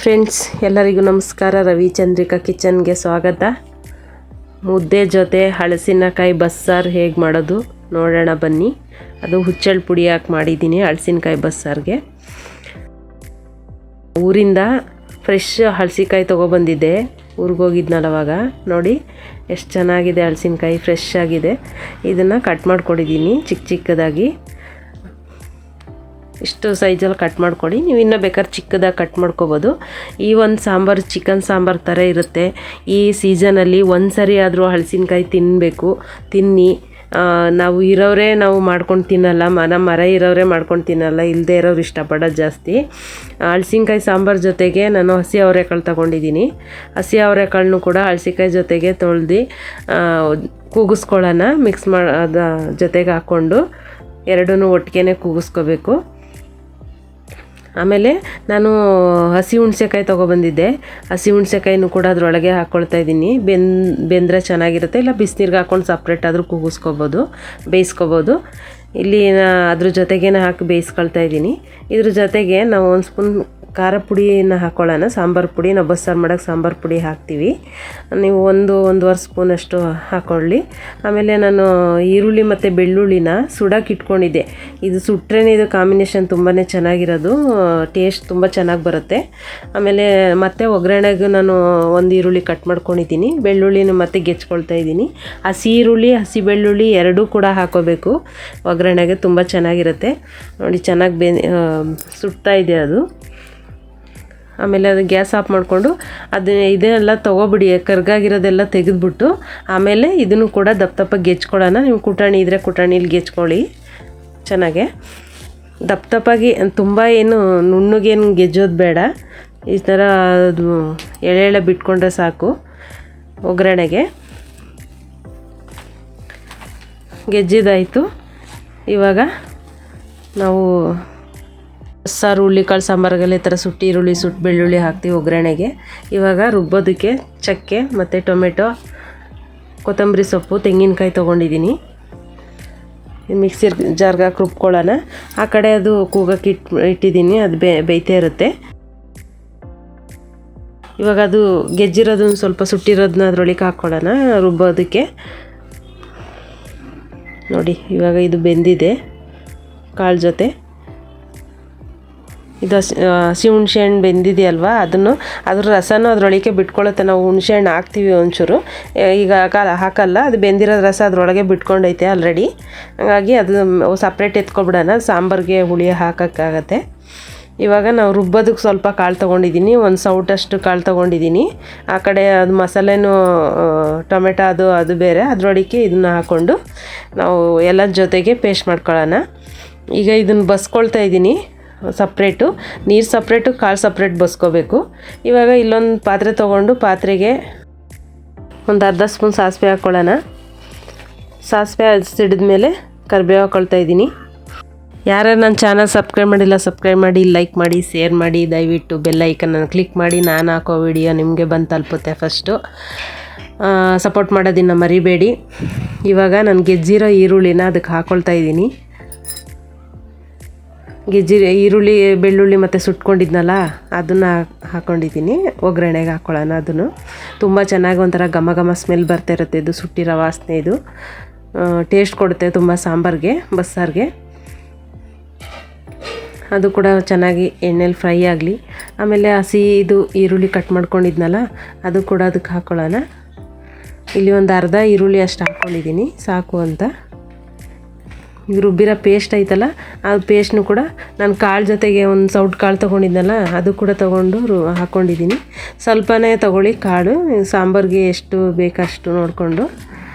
Friends, ಎಲ್ಲರಿಗೂ ನಮಸ್ಕಾರ. ರವಿಚಂದ್ರಿಕಾ ಕಿಚನ್ಗೆ ಸ್ವಾಗತ. ಮುದ್ದೆ ಜೊತೆ ಹಲಸಿನಕಾಯಿ ಬಸ್ಸಾರು ಹೇಗೆ ಮಾಡೋದು ನೋಡೋಣ ಬನ್ನಿ. ಅದು ಹುಚ್ಚೆಳ್ಳು ಪುಡಿ ಹಾಕಿ ಮಾಡಿದ್ದೀನಿ ಹಲಸಿನಕಾಯಿ ಬಸ್ಸಾರಿಗೆ. ಊರಿಂದ ಫ್ರೆಶ್ ಹಲಸಿನಕಾಯಿ ತೊಗೊಬಂದಿದ್ದೆ, ಊರಿಗೆ ಹೋಗಿದ್ನಲ್ಲ ಅವಾಗ. ನೋಡಿ ಎಷ್ಟು ಚೆನ್ನಾಗಿದೆ, ಹಲಸಿನಕಾಯಿ ಫ್ರೆಶ್ ಆಗಿದೆ. ಇದನ್ನು ಕಟ್ ಮಾಡ್ಕೊಂಡಿದ್ದೀನಿ ಚಿಕ್ಕ ಚಿಕ್ಕದಾಗಿ. ಇಷ್ಟು ಸೈಜಲ್ಲಿ ಕಟ್ ಮಾಡ್ಕೊಳ್ಳಿ. ನೀವು ಇನ್ನೂ ಬೇಕಾದ್ರೆ ಚಿಕ್ಕದಾಗಿ ಕಟ್ ಮಾಡ್ಕೋಬೋದು. ಈ ಒಂದು ಸಾಂಬಾರು ಚಿಕನ್ ಸಾಂಬಾರು ಥರ ಇರುತ್ತೆ. ಈ ಸೀಸನಲ್ಲಿ ಒಂದು ಸರಿ ಆದರೂ ಹಲಸಿನಕಾಯಿ ತಿನ್ನಿ. ನಾವು ಇರೋರೇ ನಾವು ಮಾಡ್ಕೊಂಡು ತಿನ್ನಲ್ಲ, ನಮ್ಮ ಮರ ಇರೋರೇ ಮಾಡ್ಕೊಂಡು ತಿನ್ನಲ್ಲ, ಇಲ್ಲದೇ ಇರೋರು ಇಷ್ಟಪಡೋದು ಜಾಸ್ತಿ. ಹಲಸಿನಕಾಯಿ ಸಾಂಬಾರು ಜೊತೆಗೆ ನಾನು ಹಸಿ ಅವರೆಕಾಳು ತೊಗೊಂಡಿದ್ದೀನಿ. ಹಸಿ ಅವರೆಕಾಳನ್ನು ಕೂಡ ಹಲಸಿನಕಾಯಿ ಜೊತೆಗೆ ತೊಳೆದು ಕೂಗಿಸ್ಕೊಳ್ಳೋಣ. ಮಿಕ್ಸ್ ಅದ ಜೊತೆಗೆ ಹಾಕ್ಕೊಂಡು ಎರಡೂ ಒಟ್ಟಿಗೆ ಕೂಗಿಸ್ಕೋಬೇಕು. ಆಮೇಲೆ ನಾನು ಹಸಿ ಹುಣಸೆಕಾಯಿ ತೊಗೊಬಂದಿದ್ದೆ. ಹಸಿ ಹುಣಸೆಕಾಯಿನೂ ಕೂಡ ಅದರೊಳಗೆ ಹಾಕ್ಕೊಳ್ತಾ ಇದ್ದೀನಿ. ಬೆಂದರೆ ಚೆನ್ನಾಗಿರುತ್ತೆ. ಇಲ್ಲ ಬಿಸಿನೀರಿಗೆ ಹಾಕ್ಕೊಂಡು ಸಪ್ರೇಟ್ ಆದರೂ ಬೇಯಿಸ್ಕೋಬೋದು. ಇಲ್ಲಿ ಅದ್ರ ಜೊತೆಗೇ ಹಾಕಿ ಬೇಯಿಸ್ಕೊಳ್ತಾ ಇದ್ದೀನಿ. ಇದ್ರ ಜೊತೆಗೆ ನಾವು ಒಂದು ಸ್ಪೂನ್ ಖಾರ ಪುಡಿನ ಹಾಕ್ಕೊಳ್ಳೋಣ. ಸಾಂಬಾರು ಪುಡಿ, ನಾವು ಬಸ್ಸಾರು ಮಾಡೋಕ್ಕೆ ಸಾಂಬಾರು ಪುಡಿ ಹಾಕ್ತೀವಿ. ನೀವು ಒಂದೂವರೆ ಸ್ಪೂನಷ್ಟು ಹಾಕ್ಕೊಳ್ಳಿ. ಆಮೇಲೆ ನಾನು ಈರುಳ್ಳಿ ಮತ್ತು ಬೆಳ್ಳುಳ್ಳಿನ ಸುಡೋಕೆ ಇಟ್ಕೊಂಡಿದ್ದೆ. ಇದು ಸುಟ್ರೇ ಇದು ಕಾಂಬಿನೇಷನ್ ತುಂಬಾ ಚೆನ್ನಾಗಿರೋದು, ಟೇಸ್ಟ್ ತುಂಬ ಚೆನ್ನಾಗಿ ಬರುತ್ತೆ. ಆಮೇಲೆ ಮತ್ತೆ ಒಗ್ಗರಣೆಗೂ ನಾನು ಒಂದು ಈರುಳ್ಳಿ ಕಟ್ ಮಾಡ್ಕೊಂಡಿದ್ದೀನಿ. ಬೆಳ್ಳುಳ್ಳಿನ ಮತ್ತೆ ಗೆಚ್ಕೊಳ್ತಾ ಇದ್ದೀನಿ. ಹಸಿ ಈರುಳ್ಳಿ ಹಸಿ ಬೆಳ್ಳುಳ್ಳಿ ಎರಡೂ ಕೂಡ ಹಾಕೋಬೇಕು ಒಗ್ಗರಣೆಗೆ, ತುಂಬ ಚೆನ್ನಾಗಿರುತ್ತೆ. ನೋಡಿ ಚೆನ್ನಾಗಿ ಸುಡ್ತಾ ಇದೆ ಅದು. ಆಮೇಲೆ ಅದು ಗ್ಯಾಸ್ ಆಫ್ ಮಾಡಿಕೊಂಡು ಇದನ್ನೆಲ್ಲ ತೊಗೊಬಿಡಿ, ಕರ್ಗಾಗಿರೋದೆಲ್ಲ ತೆಗೆದುಬಿಟ್ಟು ಆಮೇಲೆ ಇದನ್ನು ಕೂಡ ದಪ್ಪ ಗೆಚ್ಕೊಳ್ಳೋಣ. ನೀವು ಕುಟಾಣಿ ಇದ್ದರೆ ಕುಟಾಣಿಲಿ ಗೆಚ್ಕೊಳ್ಳಿ ಚೆನ್ನಾಗೆ. ದಪ್ಪಾಗಿ ತುಂಬ ಏನು ನುಣ್ಣಗೇನು ಗೆಜ್ಜೋದು ಬೇಡ. ಈ ಥರ ಅದು ಎಳೆ ಬಿಟ್ಕೊಂಡ್ರೆ ಸಾಕು. ಒಗ್ಗರಣೆಗೆ ಗೆಜ್ಜಿದಾಯಿತು. ಇವಾಗ ನಾವು ಬಸ್ಸಾರು ಹುಳ್ಳಿಕಾಳು ಸಾಂಬಾರಿಗೆಲ್ಲ ಈ ಥರ ಸುಟ್ಟು ಈರುಳ್ಳಿ ಸುಟ್ಟು ಬೆಳ್ಳುಳ್ಳಿ ಹಾಕ್ತೀವಿ ಒಗ್ಗರಣೆಗೆ. ಇವಾಗ ರುಬ್ಬೋದಕ್ಕೆ ಚಕ್ಕೆ ಮತ್ತು ಟೊಮೆಟೊ, ಕೊತ್ತಂಬರಿ ಸೊಪ್ಪು, ತೆಂಗಿನಕಾಯಿ ತೊಗೊಂಡಿದ್ದೀನಿ. ಮಿಕ್ಸಿ ಜಾರ್ಗೆ ಹಾಕಿ ರುಬ್ಕೊಳ್ಳೋಣ. ಆ ಕಡೆ ಅದು ಕೂಗಕ್ಕೆ ಇಟ್ಟಿದ್ದೀನಿ, ಅದು ಬೇಯ್ತಾ ಇರುತ್ತೆ. ಇವಾಗ ಅದು ಗೆಜ್ಜಿರೋದನ್ನು ಸ್ವಲ್ಪ ಸುಟ್ಟಿರೋದನ್ನ ಅದರೊಳಗೆ ಹಾಕ್ಕೊಳ್ಳೋಣ ರುಬ್ಬೋದಕ್ಕೆ. ನೋಡಿ ಇವಾಗ ಇದು ಬೆಂದಿದೆ ಕಾಳು ಜೊತೆ. ಇದು ಹಸಿ ಹುಣಸೆಹಣ್ಣು ಬೆಂದಿದೆಯಲ್ವ, ಅದ್ರ ರಸನೂ ಅದರೊಳಗೆ ಬಿಟ್ಕೊಳ್ಳುತ್ತೆ. ನಾವು ಹುಣಸೆಹಣ್ಣು ಹಾಕ್ತೀವಿ ಒಂಚೂರು, ಈಗ ಹಾಕಲ್ಲ. ಅದು ಬೆಂದಿರೋ ರಸ ಅದರೊಳಗೆ ಬಿಟ್ಕೊಂಡೈತೆ ಆಲ್ರೆಡಿ. ಹಾಗಾಗಿ ಅದು ಸಪ್ರೇಟ್ ಎತ್ಕೊಬಿಡೋಣ, ಸಾಂಬಾರಿಗೆ ಹುಳಿ ಹಾಕೋಕ್ಕಾಗತ್ತೆ. ಇವಾಗ ನಾವು ರುಬ್ಬೋದಕ್ಕೆ ಸ್ವಲ್ಪ ಕಾಳು ತೊಗೊಂಡಿದ್ದೀನಿ, ಒಂದು ಸೌಟಷ್ಟು ಕಾಳು ತೊಗೊಂಡಿದ್ದೀನಿ. ಆ ಕಡೆ ಅದು ಮಸಾಲೆನೂ ಟೊಮೆಟೊ ಅದು ಬೇರೆ, ಅದರೊಳಗೆ ಇದನ್ನು ಹಾಕ್ಕೊಂಡು ನಾವು ಎಲ್ಲ ಜೊತೆಗೆ ಪೇಸ್ಟ್ ಮಾಡ್ಕೊಳ್ಳೋಣ. ಈಗ ಇದನ್ನು ಬಸ್ಕೊಳ್ತಾ ಇದ್ದೀನಿ ಸಪ್ರೇಟು, ನೀರು ಸಪ್ರೇಟು ಕಾಳು ಸಪ್ರೇಟ್ ಬಸ್ಕೋಬೇಕು. ಇವಾಗ ಇಲ್ಲೊಂದು ಪಾತ್ರೆ ತೊಗೊಂಡು ಪಾತ್ರೆಗೆ ಒಂದು ಅರ್ಧ ಸ್ಪೂನ್ ಸಾಸಿವೆ ಹಾಕ್ಕೊಳ್ಳೋಣ. ಸಾಸಿವೆ ಸಿಡಿದ ಮೇಲೆ ಕರಿಬೇವು ಹಾಕ್ಕೊಳ್ತಾ ಇದ್ದೀನಿ. ಯಾರ್ಯಾರು ನನ್ನ ಚಾನಲ್ ಸಬ್ಸ್ಕ್ರೈಬ್ ಮಾಡಿಲ್ಲ ಸಬ್ಸ್ಕ್ರೈಬ್ ಮಾಡಿ, ಲೈಕ್ ಮಾಡಿ, ಶೇರ್ ಮಾಡಿ. ದಯವಿಟ್ಟು ಬೆಲ್ ಐಕನ್ನ ಕ್ಲಿಕ್ ಮಾಡಿ, ನಾನು ಹಾಕೋ ವಿಡಿಯೋ ನಿಮಗೆ ಬಂದು ತಲುಪುತ್ತೆ. ಫಸ್ಟು ಸಪೋರ್ಟ್ ಮಾಡೋದನ್ನು ಮರಿಬೇಡಿ. ಇವಾಗ ನಾನು ಗೆಜ್ಜಿರೋ ಈರುಳ್ಳಿನ ಅದಕ್ಕೆ ಹಾಕ್ಕೊಳ್ತಾ ಇದ್ದೀನಿ. ಈರುಳ್ಳಿ ಬೆಳ್ಳುಳ್ಳಿ ಮತ್ತು ಸುಟ್ಕೊಂಡಿದ್ನಲ್ಲ ಅದನ್ನು ಹಾಕ್ಕೊಂಡಿದ್ದೀನಿ. ಒಗ್ಗರಣೆಗೆ ಹಾಕ್ಕೊಳ್ಳೋಣ. ಅದನ್ನು ತುಂಬ ಚೆನ್ನಾಗಿ ಒಂಥರ ಘಮ ಸ್ಮೆಲ್ ಬರ್ತಾ ಇರುತ್ತೆ. ಇದು ಸುಟ್ಟಿರೋ ವಾಸನೆ ಇದು ಟೇಸ್ಟ್ ಕೊಡುತ್ತೆ ತುಂಬ ಸಾಂಬಾರಿಗೆ, ಬಸ್ಸಾರಿಗೆ. ಅದು ಕೂಡ ಚೆನ್ನಾಗಿ ಎಣ್ಣೆಲಿ ಫ್ರೈ ಆಗಲಿ. ಆಮೇಲೆ ಇದು ಈರುಳ್ಳಿ ಕಟ್ ಮಾಡ್ಕೊಂಡಿದ್ನಲ್ಲ ಅದು ಕೂಡ ಅದಕ್ಕೆ ಹಾಕ್ಕೊಳ್ಳೋಣ. ಇಲ್ಲಿ ಒಂದು ಅರ್ಧ ಈರುಳ್ಳಿ ಅಷ್ಟು ಹಾಕ್ಕೊಂಡಿದ್ದೀನಿ ಸಾಕು ಅಂತ. ಈಗ ರುಬ್ಬಿರೋ ಪೇಸ್ಟ್ ಐತಲ್ಲ, ಆ ಪೇಸ್ಟ್ನು ಕೂಡ ನಾನು ಕಾಳು ಜೊತೆಗೆ ಒಂದು ಸೌಟ್ ಕಾಳು ತೊಗೊಂಡಿದ್ನಲ್ಲ ಅದು ಕೂಡ ತೊಗೊಂಡು ಹಾಕ್ಕೊಂಡಿದ್ದೀನಿ. ಸ್ವಲ್ಪನೇ ತೊಗೊಳ್ಳಿ ಕಾಳು, ಸಾಂಬಾರಿಗೆ ಎಷ್ಟು ಬೇಕಷ್ಟು ನೋಡಿಕೊಂಡು.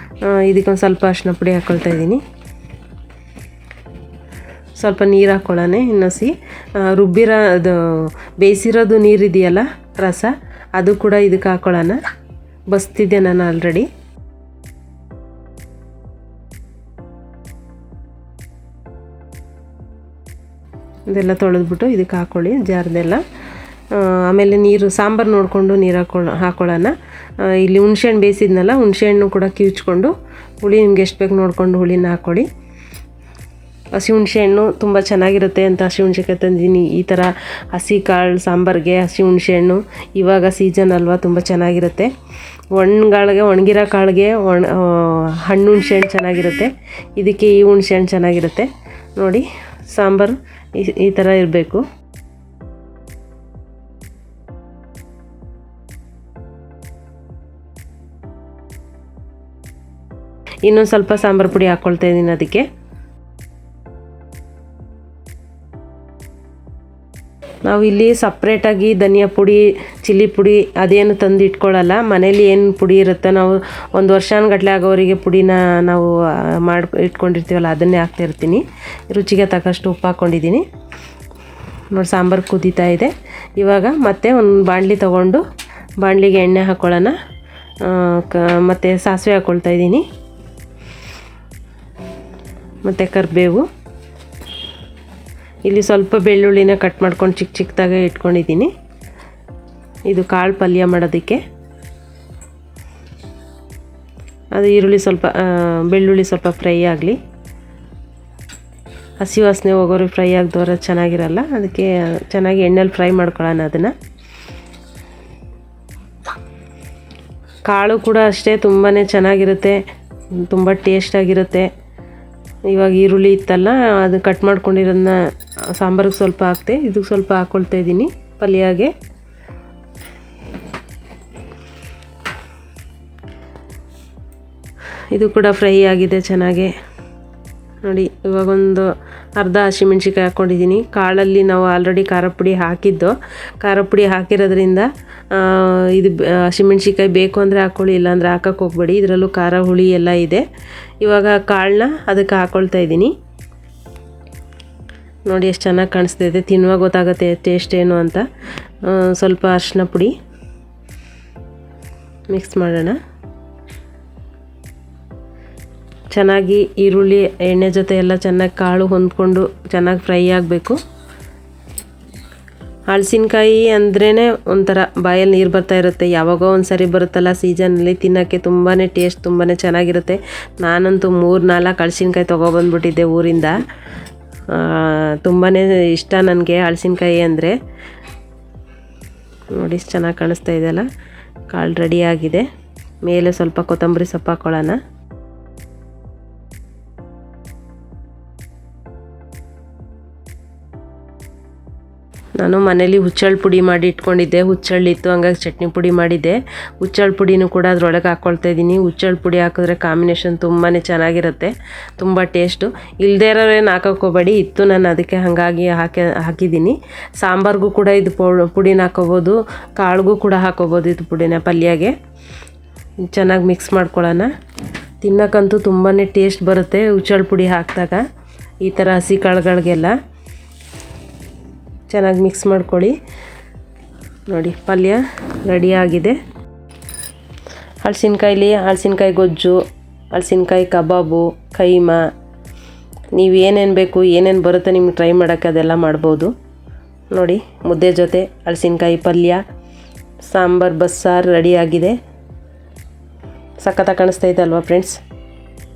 ಇದಕ್ಕೊಂದು ಸ್ವಲ್ಪ ಅರಿಶಿನ ಪುಡಿ ಹಾಕ್ಕೊಳ್ತಾ ಇದ್ದೀನಿ. ಸ್ವಲ್ಪ ನೀರು ಹಾಕ್ಕೊಳ್ಳೋಣ ಇನ್ನೊಸಿ. ಅದು ಬೇಯಿಸಿರೋದು ನೀರಿದೆಯಲ್ಲ ರಸ, ಅದು ಕೂಡ ಇದಕ್ಕೆ ಹಾಕ್ಕೊಳ್ಳೋಣ. ಬಸ್ತಿದ್ದೆ ನಾನು ಆಲ್ರೆಡಿ. ಇದೆಲ್ಲ ತೊಳೆದ್ಬಿಟ್ಟು ಇದಕ್ಕೆ ಹಾಕ್ಕೊಳ್ಳಿ ಜಾರ್ದೆಲ್ಲ. ಆಮೇಲೆ ನೀರು ಸಾಂಬಾರು ನೋಡಿಕೊಂಡು ನೀರು ಹಾಕ್ಕೊಳ್ಳೋಣ. ಇಲ್ಲಿ ಹುಣಸೆಹಣ್ಣು ಬೇಯಿಸಿದ್ನಲ್ಲ, ಹುಣಸೆಹಣ್ಣು ಕೂಡ ಕಿವುಚ್ಕೊಂಡು ಹುಳಿ ನಿಮ್ಗೆ ಎಷ್ಟು ಬೇಕು ನೋಡಿಕೊಂಡು ಹುಳಿನ ಹಾಕ್ಕೊಳ್ಳಿ. ಹಸಿಹುಣಸೆಹಣ್ಣು ತುಂಬ ಚೆನ್ನಾಗಿರುತ್ತೆ ಅಂತ ಹಸಿಹುಣಸೆಕಾಯಿ ತಂದಿದ್ದೀನಿ. ಈ ಥರ ಹಸಿ ಕಾಳು ಸಾಂಬಾರಿಗೆ ಹಸಿಹುಣಸೆಹಣ್ಣು ಇವಾಗ ಸೀಸನ್ ಅಲ್ವಾ, ತುಂಬ ಚೆನ್ನಾಗಿರುತ್ತೆ. ಒಣಗಿರೋ ಕಾಳಿಗೆ ಹಣ್ಣು ಹುಣಸೆಹಣ್ಣು ಚೆನ್ನಾಗಿರುತ್ತೆ, ಇದಕ್ಕೆ ಈ ಹುಣಸೆಹಣ್ಣು ಚೆನ್ನಾಗಿರುತ್ತೆ. ನೋಡಿ ಸಾಂಬಾರು ಈ ಥರ ಇರಬೇಕು. ಇನ್ನೊಂದು ಸ್ವಲ್ಪ ಸಾಂಬಾರು ಪುಡಿ ಹಾಕ್ಕೊಳ್ತಾ ಇದ್ದೀನಿ ಅದಕ್ಕೆ. ನಾವು ಇಲ್ಲಿ ಸಪ್ರೇಟಾಗಿ ಧನಿಯಾ ಪುಡಿ, ಚಿಲ್ಲಿ ಪುಡಿ ಅದೇನು ತಂದು ಇಟ್ಕೊಳ್ಳಲ್ಲ. ಮನೇಲಿ ಏನು ಪುಡಿ ಇರುತ್ತೋ ನಾವು ಒಂದು ವರ್ಷಾನುಗಟ್ಟಲೆ ಆಗೋವರೆಗೆ ಪುಡಿನ ನಾವು ಇಟ್ಕೊಂಡಿರ್ತೀವಲ್ಲ ಅದನ್ನೇ ಹಾಕ್ತಾಯಿರ್ತೀನಿ. ರುಚಿಗೆ ತಕ್ಕಷ್ಟು ಉಪ್ಪು ಹಾಕ್ಕೊಂಡಿದ್ದೀನಿ. ನೋಡಿ ಸಾಂಬಾರು ಕುದೀತಾ ಇದೆ. ಇವಾಗ ಮತ್ತೆ ಒಂದು ಬಾಣಲಿ ತೊಗೊಂಡು ಬಾಣಲಿಗೆ ಎಣ್ಣೆ ಹಾಕ್ಕೊಳ್ಳೋಣ. ಮತ್ತು ಸಾಸಿವೆ ಹಾಕ್ಕೊಳ್ತಾ ಇದ್ದೀನಿ, ಮತ್ತು ಕರಿಬೇವು. ಇಲ್ಲಿ ಸ್ವಲ್ಪ ಬೆಳ್ಳುಳ್ಳಿನ ಕಟ್ ಮಾಡ್ಕೊಂಡು ಚಿಕ್ಕ ಚಿಕ್ಕದಾಗೆ ಇಟ್ಕೊಂಡಿದ್ದೀನಿ. ಇದು ಕಾಳು ಪಲ್ಯ ಮಾಡೋದಕ್ಕೆ. ಅದು ಬೆಳ್ಳುಳ್ಳಿ ಸ್ವಲ್ಪ ಫ್ರೈ ಆಗಲಿ. ಹಸಿ ವಾಸನೆ ಹೋಗೋರು ಫ್ರೈ ಆಗದವ್ರೆ ಚೆನ್ನಾಗಿರಲ್ಲ, ಅದಕ್ಕೆ ಚೆನ್ನಾಗಿ ಎಣ್ಣೆಲಿ ಫ್ರೈ ಮಾಡ್ಕೊಳ್ಳೋಣ ಅದನ್ನು. ಕಾಳು ಕೂಡ ಅಷ್ಟೇ ತುಂಬಾ ಚೆನ್ನಾಗಿರುತ್ತೆ, ತುಂಬ ಟೇಸ್ಟಾಗಿರುತ್ತೆ. ಇವಾಗ ಈರುಳ್ಳಿ ಇತ್ತಲ್ಲ, ಅದು ಕಟ್ ಮಾಡ್ಕೊಂಡಿರೋದನ್ನ ಸಾಂಬಾರಿಗೆ ಸ್ವಲ್ಪ ಹಾಕ್ತೆ, ಇದಕ್ಕೆ ಸ್ವಲ್ಪ ಹಾಕ್ಕೊಳ್ತಾ ಇದ್ದೀನಿ ಪಲ್ಯಗೆ. ಇದು ಕೂಡ ಫ್ರೈ ಆಗಿದೆ ಚೆನ್ನಾಗಿ. ನೋಡಿ ಇವಾಗೊಂದು ಅರ್ಧ ಹಸಿಮೆಣ್ಸಿಕಾಯಿ ಹಾಕ್ಕೊಂಡಿದ್ದೀನಿ. ಕಾಳಲ್ಲಿ ನಾವು ಆಲ್ರೆಡಿ ಖಾರ ಪುಡಿ ಹಾಕಿದ್ದು, ಖಾರ ಪುಡಿ ಹಾಕಿರೋದ್ರಿಂದ ಇದು ಹಸಿಮೆಣ್ಸಿಕಾಯಿ ಬೇಕು ಅಂದರೆ ಹಾಕ್ಕೊಳ್ಳಿ, ಇಲ್ಲಾಂದರೆ ಹಾಕಕ್ಕೆ ಹೋಗ್ಬೇಡಿ. ಇದರಲ್ಲೂ ಖಾರ ಹುಳಿ ಎಲ್ಲ ಇದೆ. ಇವಾಗ ಕಾಳನ್ನ ಅದಕ್ಕೆ ಹಾಕ್ಕೊಳ್ತಾ ಇದ್ದೀನಿ. ನೋಡಿ ಎಷ್ಟು ಚೆನ್ನಾಗಿ ಕಾಣಿಸ್ತಿದೆ, ತಿನ್ನುವಾಗ ಗೊತ್ತಾಗುತ್ತೆ ಟೇಸ್ಟ್ ಏನು ಅಂತ. ಸ್ವಲ್ಪ ಅರಿಶಿನ ಪುಡಿ ಮಿಕ್ಸ್ ಮಾಡೋಣ. ಚೆನ್ನಾಗಿ ಈರುಳ್ಳಿ ಎಣ್ಣೆ ಜೊತೆ ಎಲ್ಲ ಚೆನ್ನಾಗಿ ಕಾಳು ಹೊಂದ್ಕೊಂಡು ಚೆನ್ನಾಗಿ ಫ್ರೈ ಆಗಬೇಕು. ಹಲಸಿನಕಾಯಿ ಅಂದ್ರೇ ಒಂಥರ ಬಾಯಲ್ಲಿ ನೀರು ಬರ್ತಾ ಇರುತ್ತೆ. ಯಾವಾಗೋ ಒಂದು ಸರಿ ಬರುತ್ತಲ್ಲ ಸೀಸನಲ್ಲಿ, ತಿನ್ನೋಕ್ಕೆ ತುಂಬಾ ಟೇಸ್ಟ್, ತುಂಬಾ ಚೆನ್ನಾಗಿರುತ್ತೆ. ನಾನಂತೂ 3-4 ಹಲಸಿನಕಾಯಿ ತೊಗೊಬಂದ್ಬಿಟ್ಟಿದ್ದೆ ಊರಿಂದ. ತುಂಬಾ ಇಷ್ಟ ನನಗೆ ಹಲಸಿನಕಾಯಿ ಅಂದರೆ. ನೋಡಿ ಎಷ್ಟು ಚೆನ್ನಾಗಿ ಕಾಣಿಸ್ತಾ ಇದೆಯಲ್ಲ. ಕಾಳು ರೆಡಿಯಾಗಿದೆ. ಮೇಲೆ ಸ್ವಲ್ಪ ಕೊತ್ತಂಬರಿ ಸೊಪ್ಪು ಹಾಕ್ಕೊಳ್ಳೋಣ. ನಾನು ಮನೇಲಿ ಹುಚ್ಚಳ್ಳು ಪುಡಿ ಮಾಡಿ ಇಟ್ಕೊಂಡಿದ್ದೆ, ಹುಚ್ಚಳ್ಳಿತ್ತು, ಹಂಗಾಗಿ ಚಟ್ನಿ ಪುಡಿ ಮಾಡಿದ್ದೆ. ಹುಚ್ಚಳ್ಳು ಪುಡಿನೂ ಕೂಡ ಅದರೊಳಗೆ ಹಾಕ್ಕೊಳ್ತಾ ಇದ್ದೀನಿ. ಹುಚ್ಚಳ್ಳು ಪುಡಿ ಹಾಕಿದ್ರೆ ಕಾಂಬಿನೇಷನ್ ತುಂಬಾ ಚೆನ್ನಾಗಿರುತ್ತೆ, ತುಂಬ ಟೇಸ್ಟು. ಇಲ್ಲದೇ ಇರೋರೇನು ಹಾಕೋಕೋಬೇಡಿ, ಇತ್ತು ನಾನು ಅದಕ್ಕೆ ಹಾಗಾಗಿ ಹಾಕಿದ್ದೀನಿ. ಸಾಂಬಾರಿಗೂ ಕೂಡ ಇದು ಪುಡಿನ ಹಾಕೋಬೋದು, ಕಾಳಿಗೂ ಕೂಡ ಹಾಕೋಬೋದು ಇದು ಪುಡಿನ ಪಲ್ಯಗೆ. ಚೆನ್ನಾಗಿ ಮಿಕ್ಸ್ ಮಾಡ್ಕೊಳ್ಳೋಣ. ತಿನ್ನೋಕ್ಕಂತೂ ತುಂಬಾ ಟೇಸ್ಟ್ ಬರುತ್ತೆ ಹುಚ್ಚಳ್ಳು ಪುಡಿ ಹಾಕಿದಾಗ, ಈ ಥರ ಹಸಿ ಕಾಳುಗಳಿಗೆಲ್ಲ. ಚೆನ್ನಾಗಿ ಮಿಕ್ಸ್ ಮಾಡ್ಕೊಳ್ಳಿ. ನೋಡಿ ಪಲ್ಯ ರೆಡಿಯಾಗಿದೆ. ಹಲಸಿನಕಾಯಿ ಗೊಜ್ಜು, ಹಲಸಿನಕಾಯಿ ಕಬಾಬು, ಕೈಮಾ, ನೀವು ಏನೇನು ಬೇಕು, ಏನೇನು ಬರುತ್ತೆ ನಿಮ್ಗೆ ಟ್ರೈ ಮಾಡೋಕ್ಕೆ ಅದೆಲ್ಲ ಮಾಡ್ಬೋದು. ನೋಡಿ ಮುದ್ದೆ ಜೊತೆ ಹಲಸಿನಕಾಯಿ ಪಲ್ಯ, ಸಾಂಬಾರು, ಬಸ್ಸಾರು ರೆಡಿಯಾಗಿದೆ. ಸಖತ್ತಾಗಿ ಕಾಣಿಸ್ತಾ ಇದೆ ಅಲ್ವಾ ಫ್ರೆಂಡ್ಸ್?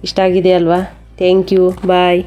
ಇಷ್ಟ ಆಗಿದೆ ಅಲ್ವಾ? Thank you, bye.